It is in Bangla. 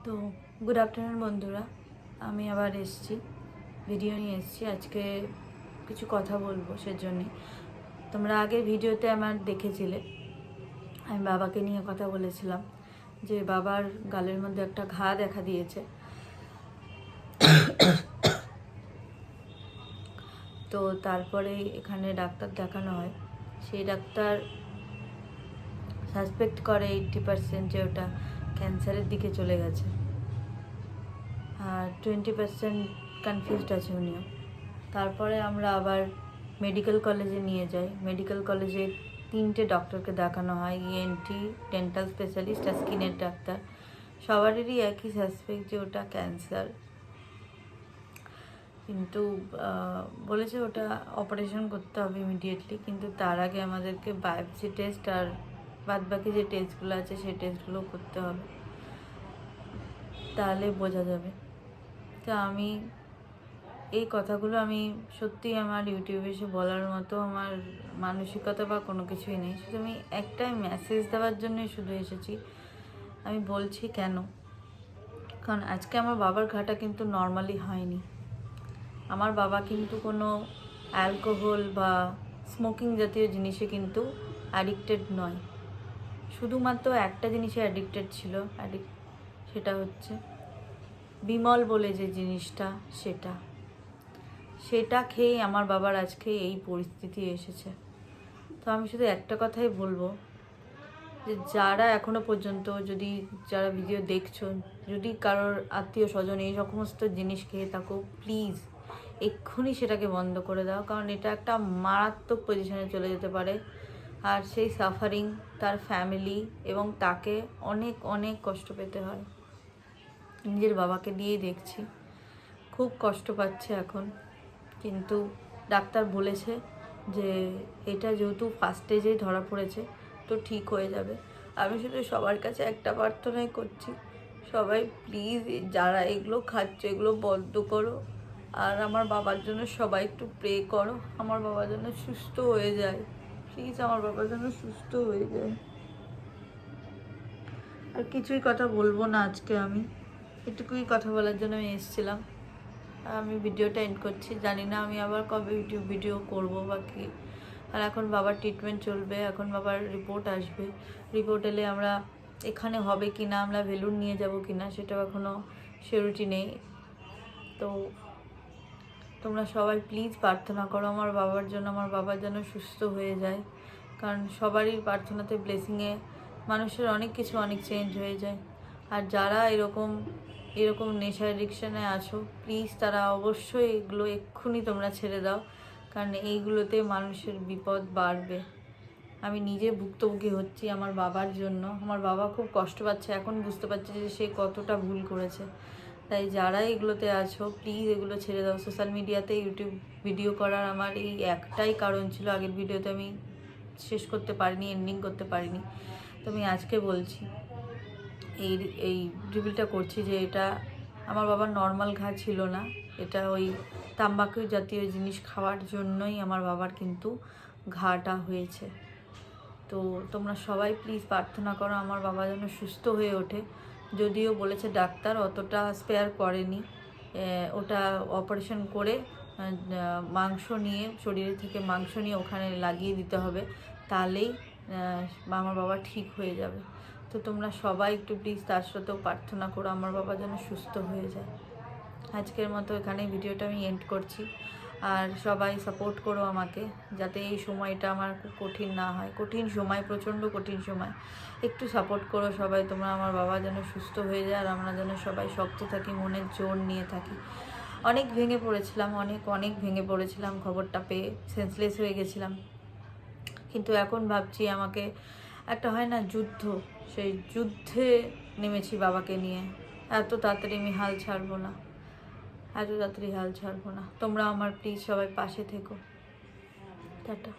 তো গুড আফটারনুন বন্ধুরা, আমি আবার এসেছি, ভিডিও নিয়ে এসেছি। আজকে কিছু কথা বলবো, সেজন্যে তোমরা আগের ভিডিওতে আমার দেখেছিলে, আমি বাবাকে নিয়ে কথা বলেছিলাম যে বাবার গালের মধ্যে একটা ঘা দেখা দিয়েছে। তো তারপরে এখানে ডাক্তার দেখানো হয়, সেই ডাক্তার সাসপেক্ট করে 80% যে ওটা ক্যান্সারের দিকে চলে গেছে, আর 20% কনফিউজড আছে উনিও। তারপরে আমরা আবার মেডিকেল কলেজে নিয়ে যাই। মেডিকেল কলেজে 3টে ডক্টরকে দেখানো হয়, ইএনটি, ডেন্টাল স্পেশালিস্ট আর স্কিনের ডাক্তার। সবারই একই সাসপেক্ট যে ওটা ক্যান্সার, কিন্তু বলেছে ওটা অপারেশন করতে হবে ইমিডিয়েটলি। কিন্তু তার আগে আমাদেরকে বায়োপসি টেস্ট আর বাদবাকি যে টেস্টগুলো আছে সেই টেস্টগুলো করতে হবে, তাহলে বোঝা যাবে। তো আমি এই কথাগুলো আমি সত্যিই আমার ইউটিউবে এসে বলার মতো আমার মানসিকতা বা কোনো কিছুই নেই, শুধু আমি একটাই মেসেজ দেওয়ার জন্যই শুধু এসেছি। আমি বলছি কেন, কারণ আজকে আমার বাবার ঘাটা কিন্তু নর্মালি হয়নি। আমার বাবা কিন্তু কোনো অ্যালকোহল বা স্মোকিং জাতীয় জিনিসে কিন্তু অ্যাডিক্টেড নয়, শুধুমাত্র একটা জিনিসে অ্যাডিক্টেড ছিল, সেটা হচ্ছে বিমল বলে যে জিনিসটা, সেটা খেয়েই আমার বাবার আজকে এই পরিস্থিতি এসেছে। তো আমি শুধু একটা কথাই বলবো, যে যারা এখনো পর্যন্ত, যারা ভিডিও দেখছো, যদি কারোর আত্মীয় স্বজন এই সমস্ত জিনিস খেয়ে থাকো, প্লিজ এক্ষুনি সেটাকে বন্ধ করে দাও, কারণ এটা একটা মারাত্মক পজিশনে চলে যেতে পারে। আর সেই সাফারিং তার ফ্যামিলি এবং তাকে অনেক অনেক কষ্ট পেতে হয়। নিজের বাবাকে দিয়েই দেখছি, খুব কষ্ট পাচ্ছে এখন। কিন্তু ডাক্তার বলেছে যে এটা যেহেতু ফার্স্ট স্টেজেই ধরা পড়েছে, তো ঠিক হয়ে যাবে। আমি শুধু সবার কাছে একটা প্রার্থনাই করছি, সবাই প্লিজ যারা এগুলো খাচ্ছে এগুলো বন্ধ করো, আর আমার বাবার জন্য সবাই একটু প্রে করো, আমার বাবা যেন সুস্থ হয়ে যায়। প্লিজ আমার বাবা যেন সুস্থ হয়ে যায়। আর কিছুই কথা বলবো না আজকে, আমি এটুকুই কথা বলার জন্য আমি এসেছিলাম। আমি ভিডিওটা এন্ড করছি, জানি না আমি আবার কবে ইউটিউব ভিডিও করবো বা কি। আর এখন বাবার ট্রিটমেন্ট চলবে, এখন বাবার রিপোর্ট আসবে, রিপোর্ট এলে আমরা এখানে হবে কি না, আমরা ভেলুর নিয়ে যাব কি না, সেটাও এখনও সিউরিটি নেই। তো তোমরা সবাই প্লিজ প্রার্থনা করো আমার বাবার জন্য, আমার বাবা যেন সুস্থ হয়ে যায়, কারণ সবারই প্রার্থনাতে, ব্লেসিংয়ে মানুষের অনেক কিছু অনেক চেঞ্জ হয়ে যায়। আর যারা এরকম নেশা অ্যাডিকশানে আছো, প্লিজ তারা অবশ্যই এগুলো এক্ষুনি তোমরা ছেড়ে দাও, কারণ এইগুলোতে মানুষের বিপদ বাড়বে। আমি নিজে ভুক্তভোগী হচ্ছি আমার বাবার জন্য, আমার বাবা খুব কষ্ট পাচ্ছে, এখন বুঝতে পারছে যে সে কতটা ভুল করেছে। তাই যারা এগুলোতে আছো প্লিজ এগুলো ছেড়ে দাও। সোশ্যাল মিডিয়াতে ইউটিউব ভিডিও করার আমার এই একটাই কারণ ছিল, আগের ভিডিওতে আমি শেষ করতে পারিনি, এন্ডিং করতে পারিনি। তো আমি আজকে বলছি, এই রিভিলটা করছি যে এটা আমার বাবার নর্মাল ঘা ছিল না, এটা ওই তাম্বাকু জাতীয় জিনিস খাওয়ার জন্যই আমার বাবার কিন্তু ঘাটা হয়েছে। তো তোমরা সবাই প্লিজ প্রার্থনা করো আমার বাবা যেন সুস্থ হয়ে ওঠে। যদিও বলেছে ডাক্তার অতটা স্পেয়ার করেনি, ওটা অপারেশন করে মাংস নিয়ে, শরীরে থেকে মাংস নিয়ে ওখানে লাগিয়ে দিতে হবে, তাহলেই আমার বাবা ঠিক হয়ে যাবে। তো তোমরা সবাই একটু প্লিজ তার সাথেও প্রার্থনা করো আমার বাবা যেন সুস্থ হয়ে যায়। আজকের মতো এখানে ভিডিওটা আমি এন্ড করছি। আর সবাই সাপোর্ট করো আমাকে, যাতে এই সময়টা আমার খুব কঠিন না হয়, কঠিন সময়, প্রচণ্ড কঠিন সময়। একটু সাপোর্ট করো সবাই তোমরা, আমার বাবা যেন সুস্থ হয়ে যায় আর আমরা যেন সবাই শক্ত থাকি, মনের জোর নিয়ে থাকি। অনেক ভেঙে পড়েছিলাম, অনেক ভেঙে পড়েছিলাম, খবরটা পেয়ে সেন্সলেস হয়ে গেছিলাম। কিন্তু এখন ভাবছি আমাকে একটা হয় না যুদ্ধ, সেই যুদ্ধে নেমেছি বাবাকে নিয়ে। এত তাড়াতাড়ি আমি হাল ছাড়বো না, তোমরা আমার প্লিজ সবাই পাশে থেকো। টাটা।